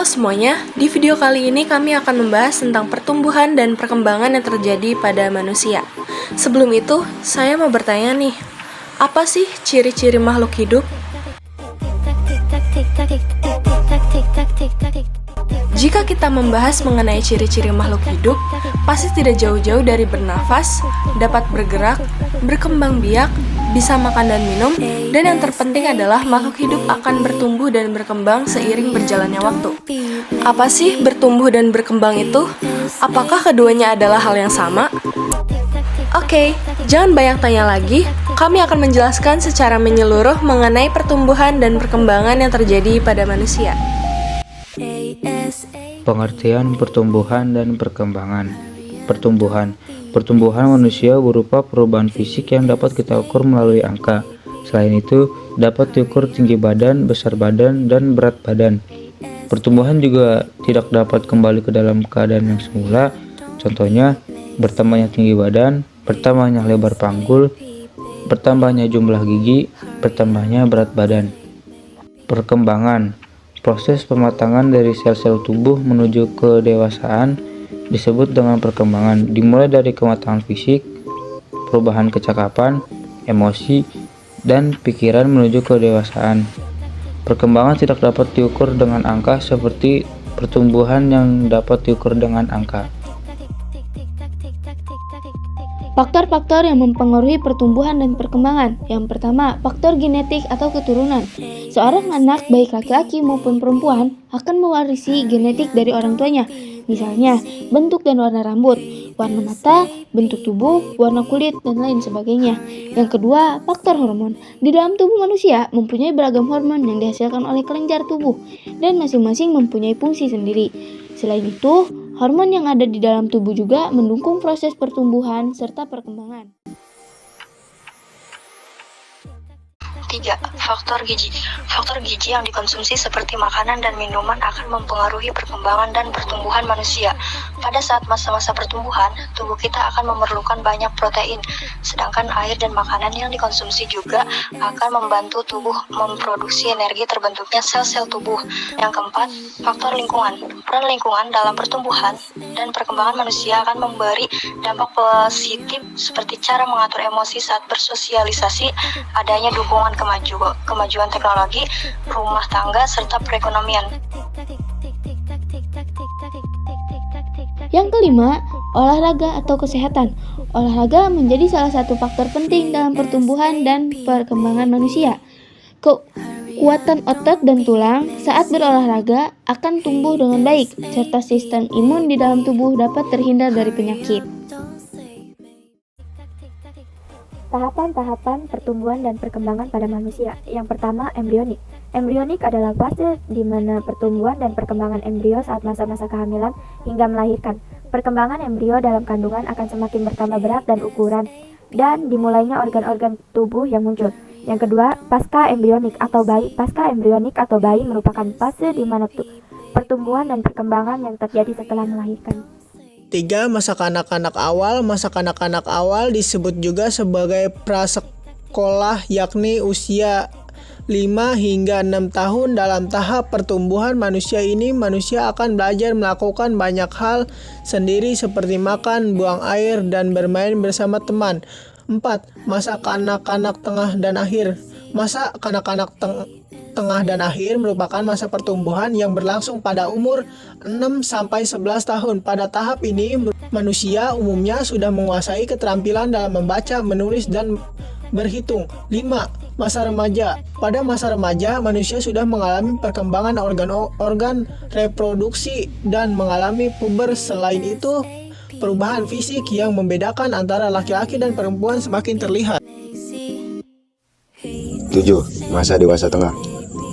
Halo semuanya, di video kali ini kami akan membahas tentang pertumbuhan dan perkembangan yang terjadi pada manusia. Sebelum itu, saya mau bertanya nih, apa sih ciri-ciri makhluk hidup? Jika kita membahas mengenai ciri-ciri makhluk hidup, pasti tidak jauh-jauh dari bernafas, dapat bergerak, berkembang biak, bisa makan dan minum, dan yang terpenting adalah makhluk hidup akan bertumbuh dan berkembang seiring berjalannya waktu. Apa sih bertumbuh dan berkembang itu? Apakah keduanya adalah hal yang sama? Oke, jangan banyak tanya lagi, kami akan menjelaskan secara menyeluruh mengenai pertumbuhan dan perkembangan yang terjadi pada manusia. Pengertian pertumbuhan dan perkembangan. Pertumbuhan manusia berupa perubahan fisik yang dapat kita ukur melalui angka. Selain itu, dapat diukur tinggi badan, besar badan, dan berat badan. Pertumbuhan juga tidak dapat kembali ke dalam keadaan yang semula. Contohnya, bertambahnya tinggi badan, bertambahnya lebar panggul, bertambahnya jumlah gigi, bertambahnya berat badan. Perkembangan. Proses pematangan dari sel-sel tubuh menuju kedewasaan disebut dengan perkembangan, dimulai dari kematangan fisik, perubahan kecakapan, emosi, dan pikiran menuju kedewasaan. Perkembangan tidak dapat diukur dengan angka seperti pertumbuhan yang dapat diukur dengan angka. Faktor-faktor yang mempengaruhi pertumbuhan dan perkembangan. Yang pertama, faktor genetik atau keturunan. Seorang anak, baik laki-laki maupun perempuan, akan mewarisi genetik dari orang tuanya. Misalnya, bentuk dan warna rambut, warna mata, bentuk tubuh, warna kulit, dan lain sebagainya. Yang kedua, faktor hormon. Di dalam tubuh manusia mempunyai beragam hormon yang dihasilkan oleh kelenjar tubuh, dan masing-masing mempunyai fungsi sendiri. Selain itu, hormon yang ada di dalam tubuh juga mendukung proses pertumbuhan serta perkembangan. 3. Faktor gizi. Faktor gizi yang dikonsumsi seperti makanan dan minuman akan mempengaruhi perkembangan dan pertumbuhan manusia. Pada saat masa-masa pertumbuhan, tubuh kita akan memerlukan banyak protein, sedangkan air dan makanan yang dikonsumsi juga akan membantu tubuh memproduksi energi terbentuknya sel-sel tubuh. Yang keempat, faktor lingkungan. Peran lingkungan dalam pertumbuhan dan perkembangan manusia akan memberi dampak positif seperti cara mengatur emosi saat bersosialisasi, adanya dukungan kemajuan teknologi, rumah tangga, serta perekonomian. Yang kelima, olahraga atau kesehatan. Olahraga menjadi salah satu faktor penting dalam pertumbuhan dan perkembangan manusia. Kekuatan otot dan tulang saat berolahraga akan tumbuh dengan baik, serta sistem imun di dalam tubuh dapat terhindar dari penyakit. Tahapan-tahapan pertumbuhan dan perkembangan pada manusia. Yang pertama, embrionik. Embrionik adalah fase di mana pertumbuhan dan perkembangan embrio saat masa-masa kehamilan hingga melahirkan. Perkembangan embrio dalam kandungan akan semakin bertambah berat dan ukuran, dan dimulainya organ-organ tubuh yang muncul. Yang kedua, pasca embrionik atau bayi. Pasca embrionik atau bayi merupakan fase di mana pertumbuhan dan perkembangan yang terjadi setelah melahirkan. 3. Masa kanak-kanak awal. Masa kanak-kanak awal disebut juga sebagai prasekolah, yakni usia 5 hingga 6 tahun. Dalam tahap pertumbuhan manusia ini, manusia akan belajar melakukan banyak hal sendiri seperti makan, buang air, dan bermain bersama teman. 4. Masa kanak-kanak tengah dan akhir. Masa kanak-kanak tengah dan akhir merupakan masa pertumbuhan yang berlangsung pada umur 6-11 tahun. Pada tahap ini, manusia umumnya sudah menguasai keterampilan dalam membaca, menulis, dan berhitung. 5. Masa remaja. Pada masa remaja, manusia sudah mengalami perkembangan organ reproduksi dan mengalami puber. Selain itu, perubahan fisik yang membedakan antara laki-laki dan perempuan semakin terlihat. 7. Masa dewasa tengah.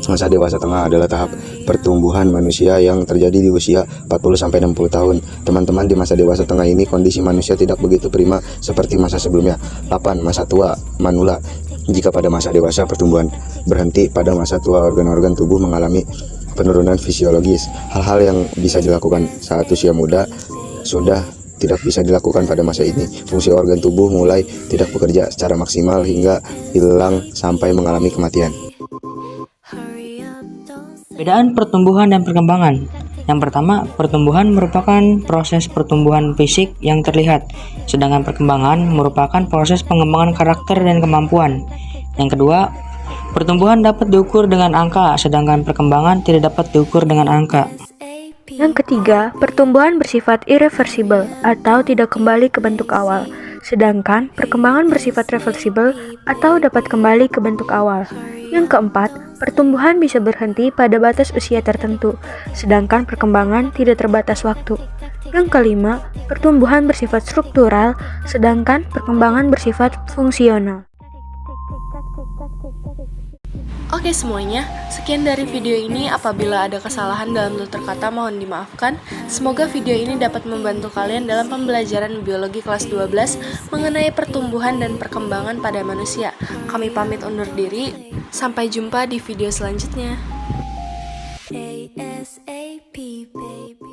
Masa dewasa tengah adalah tahap pertumbuhan manusia yang terjadi di usia 40-60 tahun. Teman-teman, di masa dewasa tengah ini kondisi manusia tidak begitu prima seperti masa sebelumnya. 8. Masa tua, manula. Jika pada masa dewasa pertumbuhan berhenti, pada masa tua organ-organ tubuh mengalami penurunan fisiologis. Hal-hal yang bisa dilakukan saat usia muda sudah tidak bisa dilakukan pada masa ini. Fungsi organ tubuh mulai tidak bekerja secara maksimal hingga hilang sampai mengalami kematian. Perbedaan pertumbuhan dan perkembangan. Yang pertama, pertumbuhan merupakan proses pertumbuhan fisik yang terlihat, sedangkan perkembangan merupakan proses pengembangan karakter dan kemampuan. Yang kedua, pertumbuhan dapat diukur dengan angka, sedangkan perkembangan tidak dapat diukur dengan angka. Yang ketiga, pertumbuhan bersifat irreversibel atau tidak kembali ke bentuk awal, sedangkan perkembangan bersifat reversibel atau dapat kembali ke bentuk awal. Yang keempat, pertumbuhan bisa berhenti pada batas usia tertentu, sedangkan perkembangan tidak terbatas waktu. Yang kelima, pertumbuhan bersifat struktural, sedangkan perkembangan bersifat fungsional. Oke semuanya, sekian dari video ini. Apabila ada kesalahan dalam tutur kata mohon dimaafkan. Semoga video ini dapat membantu kalian dalam pembelajaran biologi kelas 12 mengenai pertumbuhan dan perkembangan pada manusia. Kami pamit undur diri, sampai jumpa di video selanjutnya. ASAP, baby.